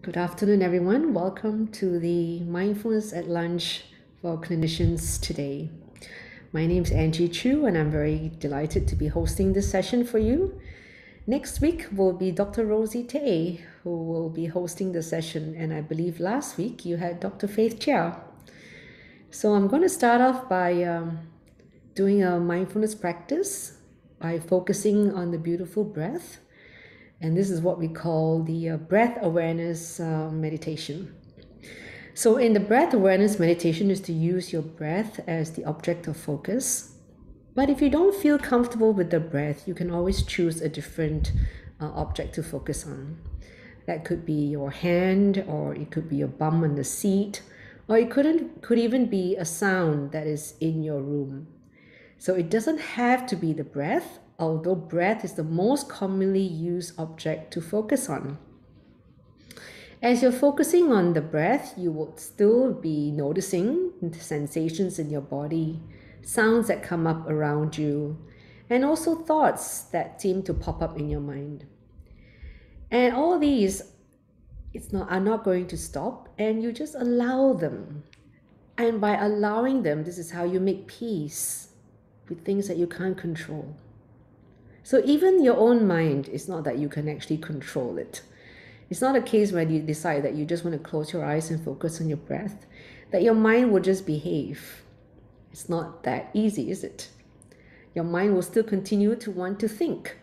Good afternoon, everyone. Welcome to the Mindfulness at Lunch for clinicians today. My name is Angie Chu, and I'm very delighted to be hosting this session for you. Next week will be Dr. Rosie Tay, who will be hosting the session, and I believe last week you had Dr. Faith Chia. So I'm going to start off by doing a mindfulness practice by focusing on the beautiful breath. And this is what we call the breath awareness meditation. So in the breath awareness meditation is to use your breath as the object of focus. But if you don't feel comfortable with the breath, you can always choose a different object to focus on. That could be your hand, or it could be your bum on the seat, or it could even be a sound that is in your room. So it doesn't have to be the breath, although breath is the most commonly used object to focus on. As you're focusing on the breath, you will still be noticing the sensations in your body, sounds that come up around you, and also thoughts that seem to pop up in your mind. And all these are not going to stop, and you just allow them. And by allowing them, this is how you make peace with things that you can't control. So even your own mind, it's not that you can actually control it. It's not a case where you decide that you just want to close your eyes and focus on your breath, that your mind will just behave. It's not that easy, is it? Your mind will still continue to want to think.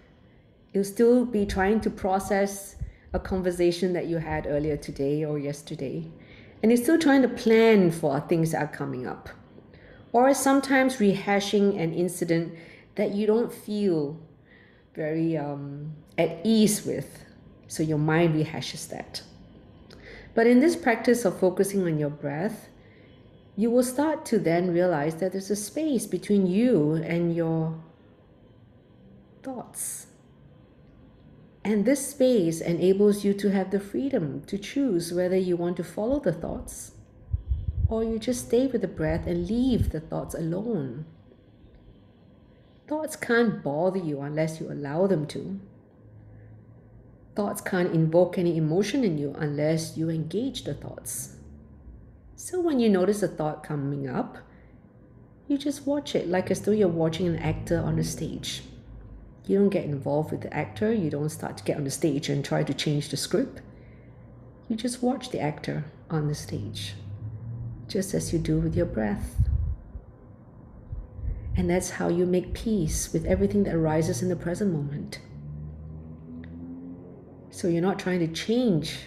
You'll still be trying to process a conversation that you had earlier today or yesterday. And you're still trying to plan for things that are coming up. Or sometimes rehashing an incident that you don't feel very at ease with. So your mind rehashes that. But in this practice of focusing on your breath, you will start to then realize that there's a space between you and your thoughts. And this space enables you to have the freedom to choose whether you want to follow the thoughts or you just stay with the breath and leave the thoughts alone. Thoughts can't bother you unless you allow them to. Thoughts can't invoke any emotion in you unless you engage the thoughts. So when you notice a thought coming up, you just watch it like as though you're watching an actor on a stage. You don't get involved with the actor. You don't start to get on the stage and try to change the script. You just watch the actor on the stage, just as you do with your breath. And that's how you make peace with everything that arises in the present moment. So you're not trying to change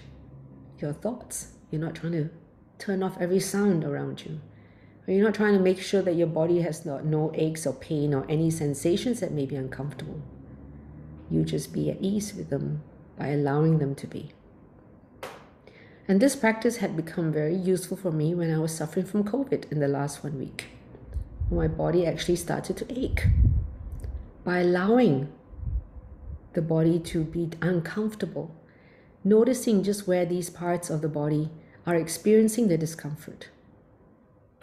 your thoughts. You're not trying to turn off every sound around you. Or you're not trying to make sure that your body has no aches or pain or any sensations that may be uncomfortable. You just be at ease with them by allowing them to be. And this practice had become very useful for me when I was suffering from COVID in the last 1 week. My body actually started to ache. By allowing the body to be uncomfortable, noticing just where these parts of the body are experiencing the discomfort,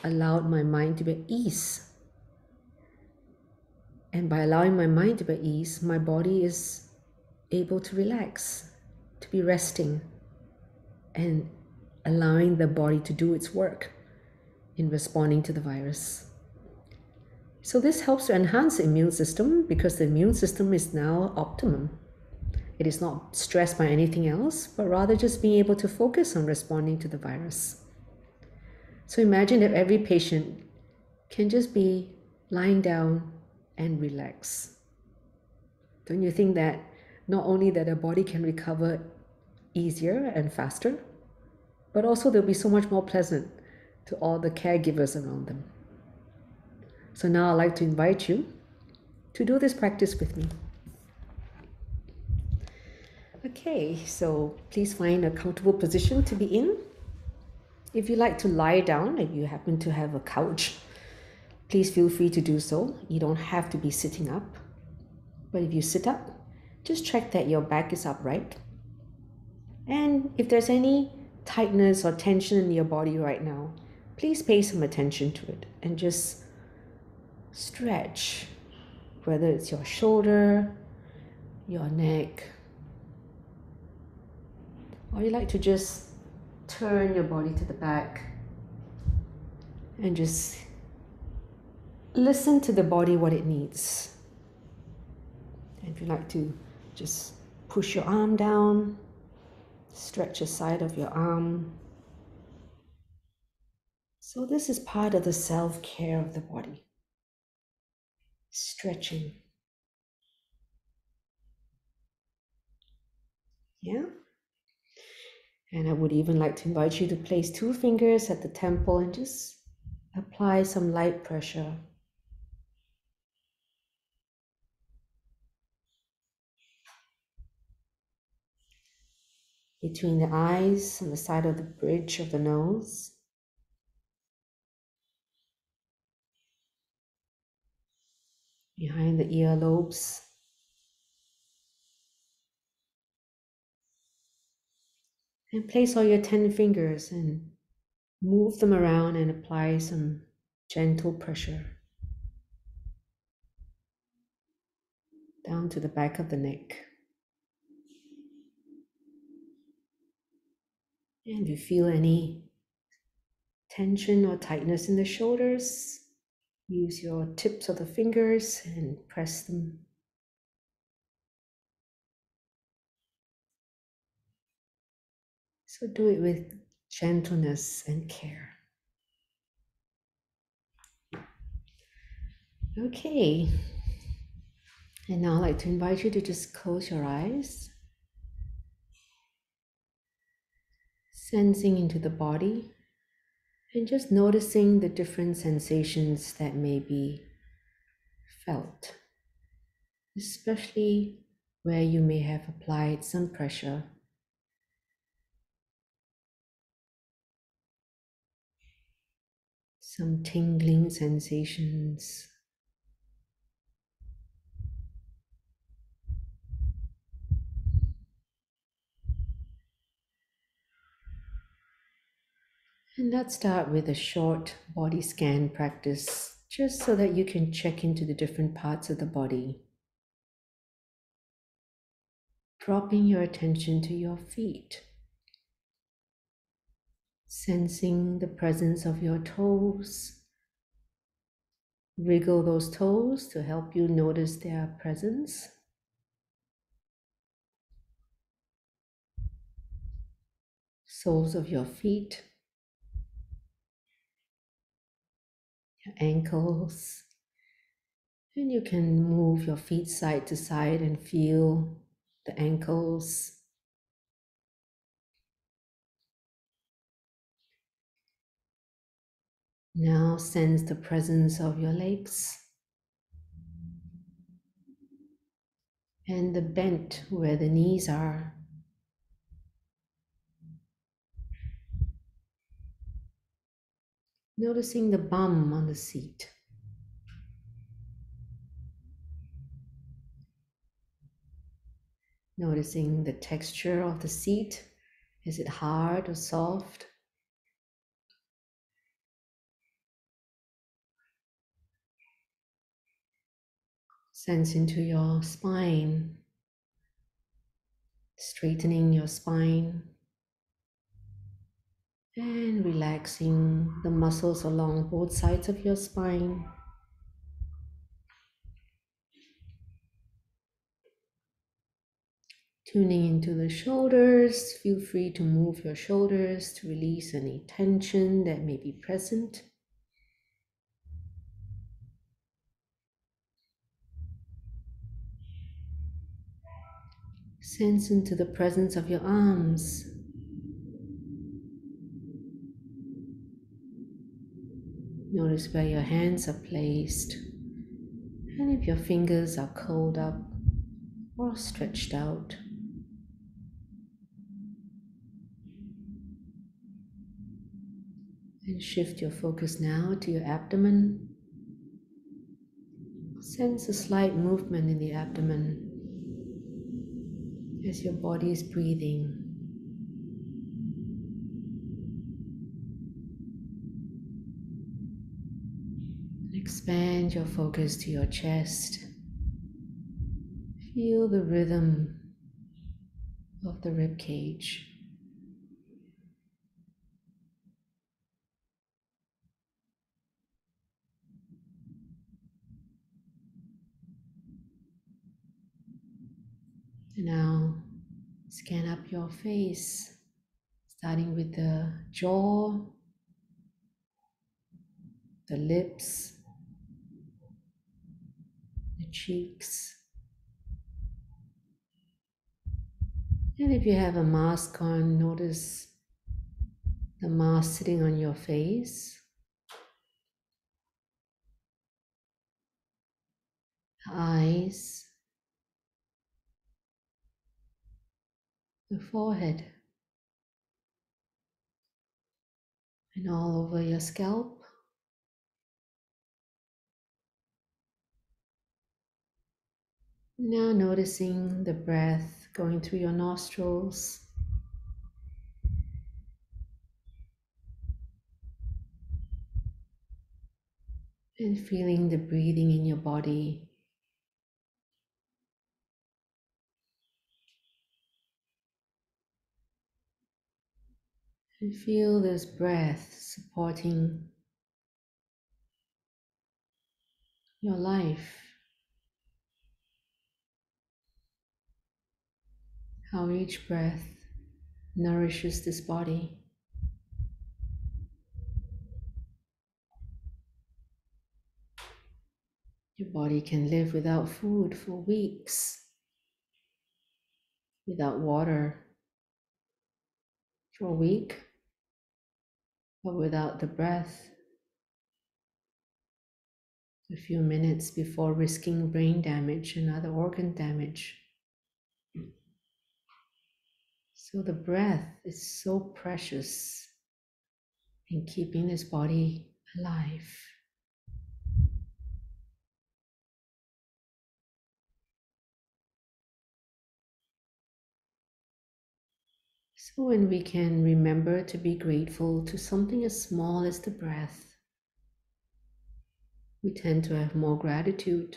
allowed my mind to be at ease. And by allowing my mind to be at ease, my body is able to relax, to be resting, and allowing the body to do its work in responding to the virus. So this helps to enhance the immune system because the immune system is now optimum. It is not stressed by anything else, but rather just being able to focus on responding to the virus. So imagine if every patient can just be lying down and relax. Don't you think that not only that the body can recover easier and faster, but also they'll be so much more pleasant to all the caregivers around them. So now I'd like to invite you to do this practice with me. Okay, so please find a comfortable position to be in. If you like to lie down, if you happen to have a couch, please feel free to do so. You don't have to be sitting up. But if you sit up, just check that your back is upright. And if there's any tightness or tension in your body right now, please pay some attention to it and just stretch, whether it's your shoulder, your neck, Or you like to just turn your body to the back and just listen to the body what it needs. And if you like to just push your arm down, stretch the side of your arm. So this is part of the self-care of the body. Stretching. Yeah? And I would even like to invite you to place 2 fingers at the temple and just apply some light pressure. Between the eyes on the side of the bridge of the nose. Behind the earlobes. And place all your 10 fingers and move them around and apply some gentle pressure down to the back of the neck. And if you feel any tension or tightness in the shoulders, use your tips of the fingers and press them. So do it with gentleness and care. Okay. And now I'd like to invite you to just close your eyes, sensing into the body and just noticing the different sensations that may be felt, especially where you may have applied some pressure. Some tingling sensations. And let's start with a short body scan practice, just so that you can check into the different parts of the body. Dropping your attention to your feet. Sensing the presence of your toes. Wriggle those toes to help you notice their presence. Soles of your feet. Your ankles. And you can move your feet side to side and feel the ankles. Now sense the presence of your legs and the bend where the knees are. Noticing the bum on the seat. Noticing the texture of the seat. Is it hard or soft? Sense into your spine, straightening your spine and relaxing the muscles along both sides of your spine. Tuning into the shoulders, feel free to move your shoulders to release any tension that may be present. Sense into the presence of your arms. Notice where your hands are placed and if your fingers are curled up or stretched out. And shift your focus now to your abdomen. Sense a slight movement in the abdomen as your body is breathing. Expand your focus to your chest. Feel the rhythm of the rib cage. And now scan up your face, starting with the jaw, the lips, the cheeks. And if you have a mask on, notice the mask sitting on your face, eyes, the forehead, and all over your scalp. Now noticing the breath going through your nostrils and feeling the breathing in your body. And feel this breath supporting your life, how each breath nourishes this body. Your body can live without food for weeks, without water for a week, but without the breath, a few minutes before risking brain damage and other organ damage. So the breath is so precious in keeping this body alive. So when we can remember to be grateful to something as small as the breath, we tend to have more gratitude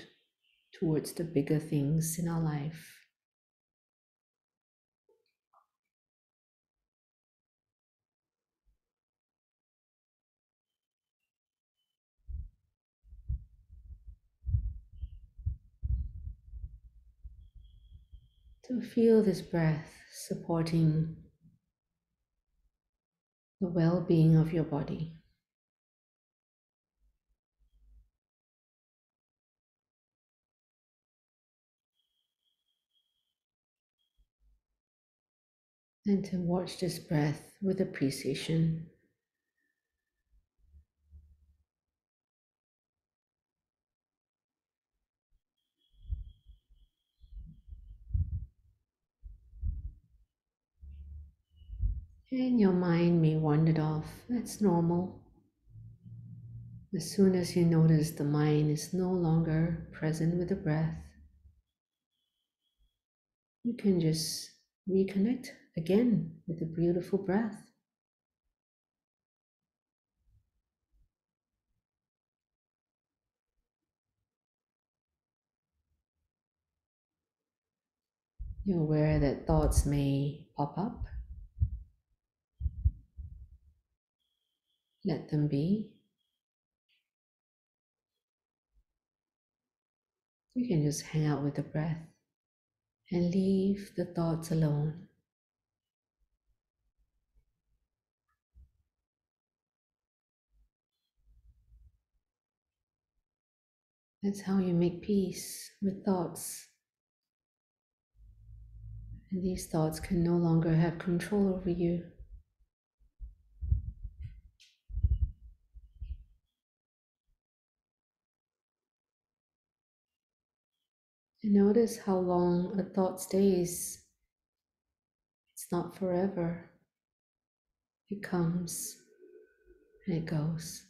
towards the bigger things in our life. To feel this breath supporting the well-being of your body. And to watch this breath with appreciation. And your mind may wander off. That's normal. As soon as you notice the mind is no longer present with the breath, you can just reconnect again with the beautiful breath. You're aware that thoughts may pop up. Let them be. You can just hang out with the breath and leave the thoughts alone. That's how you make peace with thoughts. And these thoughts can no longer have control over you. And notice how long a thought stays. It's not forever. It comes and it goes.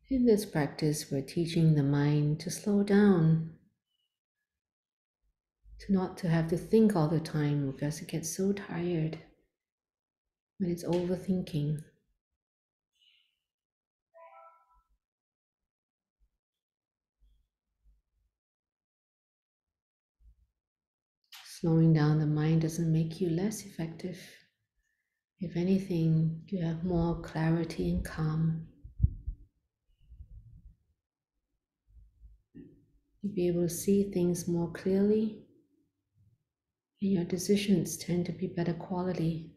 In this practice, we're teaching the mind to slow down, to not to have to think all the time because it gets so tired when it's overthinking. Slowing down the mind doesn't make you less effective. If anything, you have more clarity and calm. You'll be able to see things more clearly, and your decisions tend to be better quality.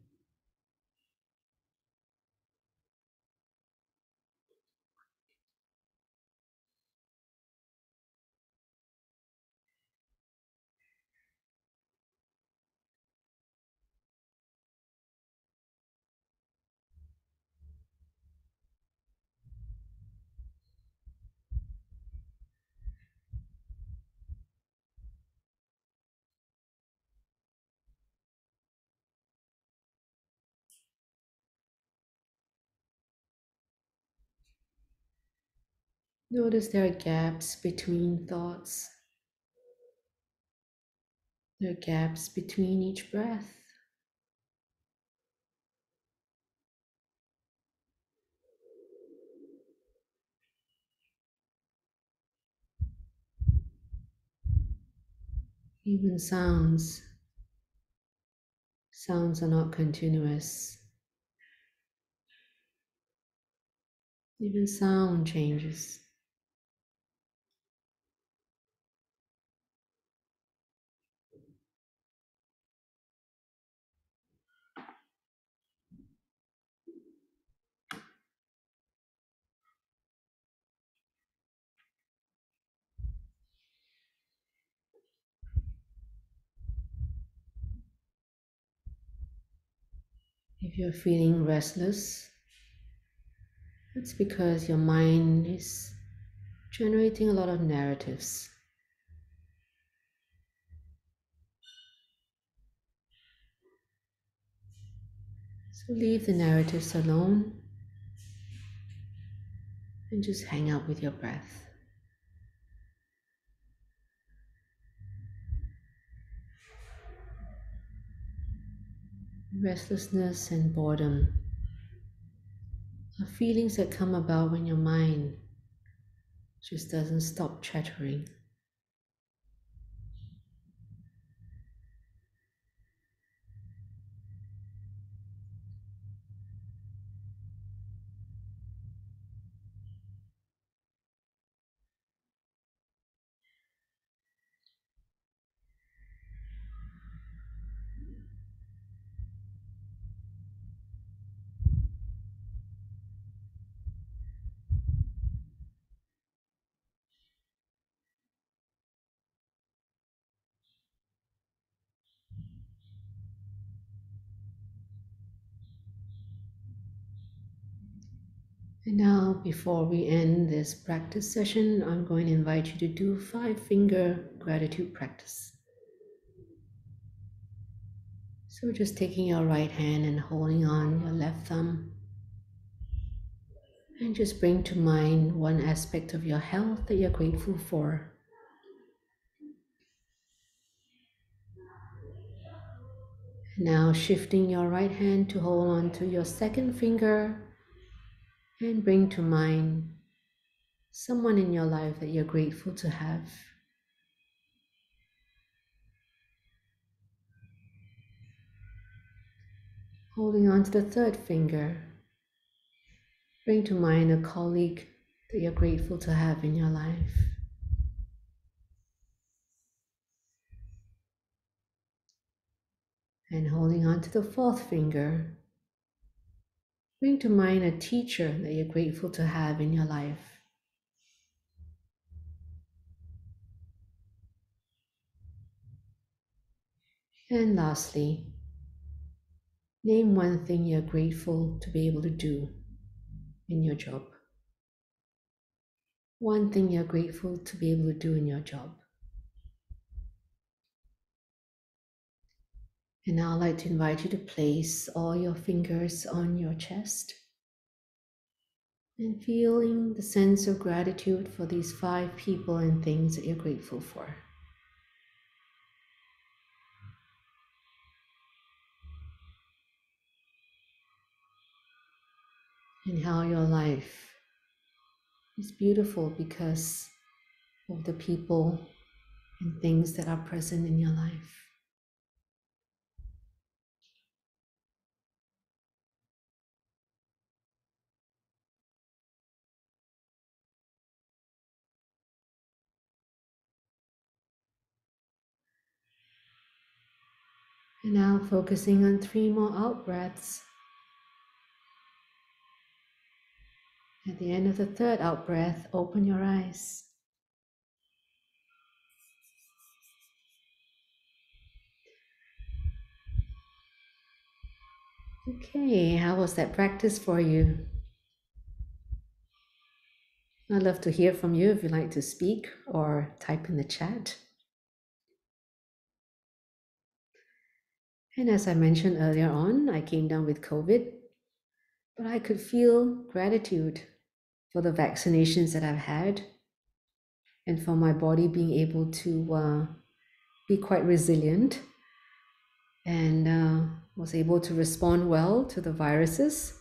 Notice there are gaps between thoughts. There are gaps between each breath. Even sounds. Sounds are not continuous. Even sound changes. If you're feeling restless, it's because your mind is generating a lot of narratives. So leave the narratives alone and just hang out with your breath. Restlessness and boredom are feelings that come about when your mind just doesn't stop chattering. And now, before we end this practice session, I'm going to invite you to do 5-finger gratitude practice. So just taking your right hand and holding on your left thumb, and just bring to mind one aspect of your health that you're grateful for. And now shifting your right hand to hold on to your second finger and bring to mind someone in your life that you're grateful to have. Holding on to the third finger, bring to mind a colleague that you're grateful to have in your life. And holding on to the fourth finger, bring to mind a teacher that you're grateful to have in your life. And lastly, name one thing you're grateful to be able to do in your job. One thing you're grateful to be able to do in your job. And now I'd like to invite you to place all your fingers on your chest and feeling the sense of gratitude for these 5 people and things that you're grateful for. And how your life is beautiful because of the people and things that are present in your life. And now focusing on 3 more out breaths. At the end of the third out breath, open your eyes. Okay, how was that practice for you? I'd love to hear from you if you'd like to speak or type in the chat. And as I mentioned earlier on, I came down with COVID, but I could feel gratitude for the vaccinations that I've had and for my body being able to be quite resilient and was able to respond well to the viruses.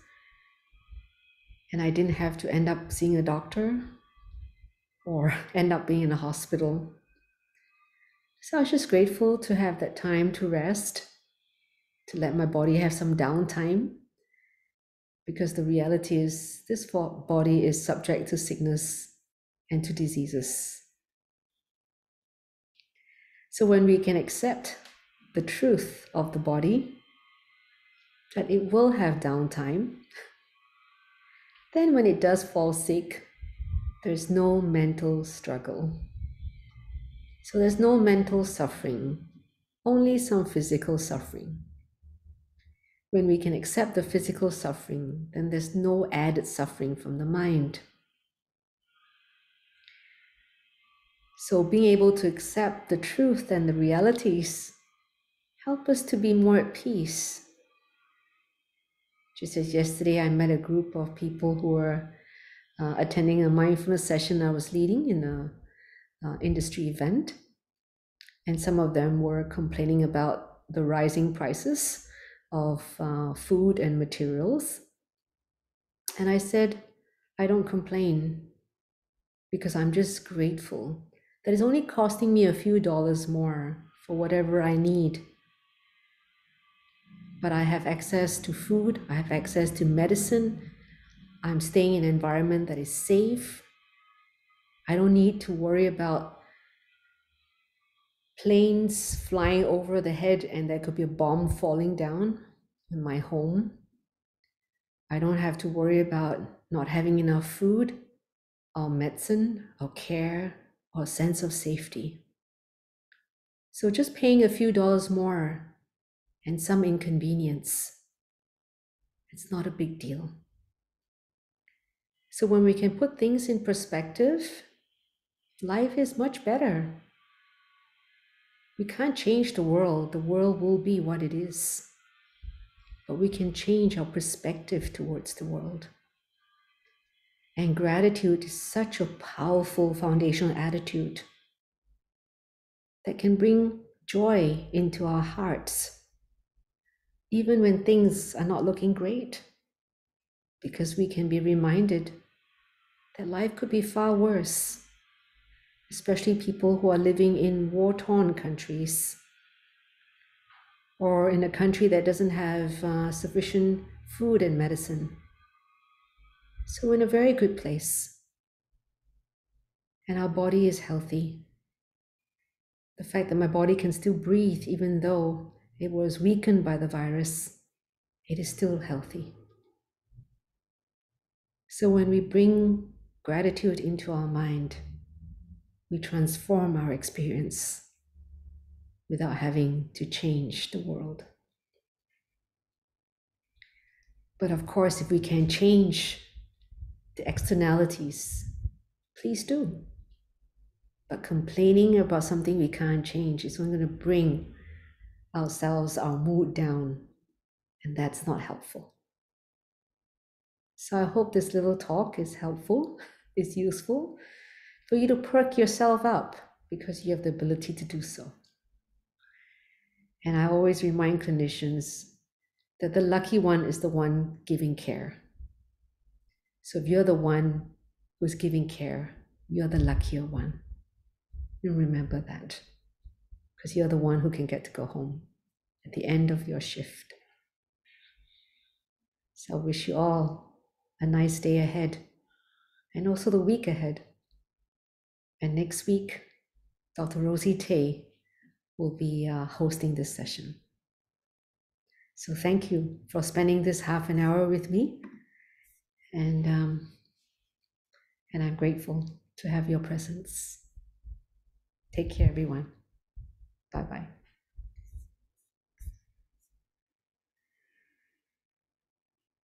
And I didn't have to end up seeing a doctor or end up being in a hospital. So I was just grateful to have that time to rest, to let my body have some downtime, because the reality is this body is subject to sickness and to diseases. So when we can accept the truth of the body, that it will have downtime, then when it does fall sick, there's no mental struggle. So there's no mental suffering, only some physical suffering. When we can accept the physical suffering, then there's no added suffering from the mind. So being able to accept the truth and the realities help us to be more at peace. Just as yesterday, I met a group of people who were attending a mindfulness session I was leading in an industry event. And some of them were complaining about the rising prices of food and materials. And I said, I don't complain because I'm just grateful that it's only costing me a few dollars more for whatever I need. But I have access to food, I have access to medicine, I'm staying in an environment that is safe. I don't need to worry about planes flying over the head and there could be a bomb falling down in my home. I don't have to worry about not having enough food or medicine or care or sense of safety. So just paying a few dollars more and some inconvenience, it's not a big deal. So when we can put things in perspective, life is much better. We can't change the world will be what it is. But we can change our perspective towards the world. And gratitude is such a powerful foundational attitude that can bring joy into our hearts, even when things are not looking great, because we can be reminded that life could be far worse, especially people who are living in war-torn countries or in a country that doesn't have sufficient food and medicine. So we're in a very good place, and our body is healthy. The fact that my body can still breathe even though it was weakened by the virus, it is still healthy. So when we bring gratitude into our mind, we transform our experience without having to change the world. But of course, if we can change the externalities, please do. But complaining about something we can't change is only going to bring ourselves, our mood down, and that's not helpful. So I hope this little talk is helpful, is useful for you to perk yourself up because you have the ability to do so. And I always remind clinicians that the lucky one is the one giving care. So if you're the one who's giving care, you're the luckier one. And remember that, because you're the one who can get to go home at the end of your shift. So I wish you all a nice day ahead and also the week ahead. And next week, Dr. Rosie Tay will be hosting this session. So thank you for spending this half an hour with me, and I'm grateful to have your presence. Take care, everyone. Bye bye.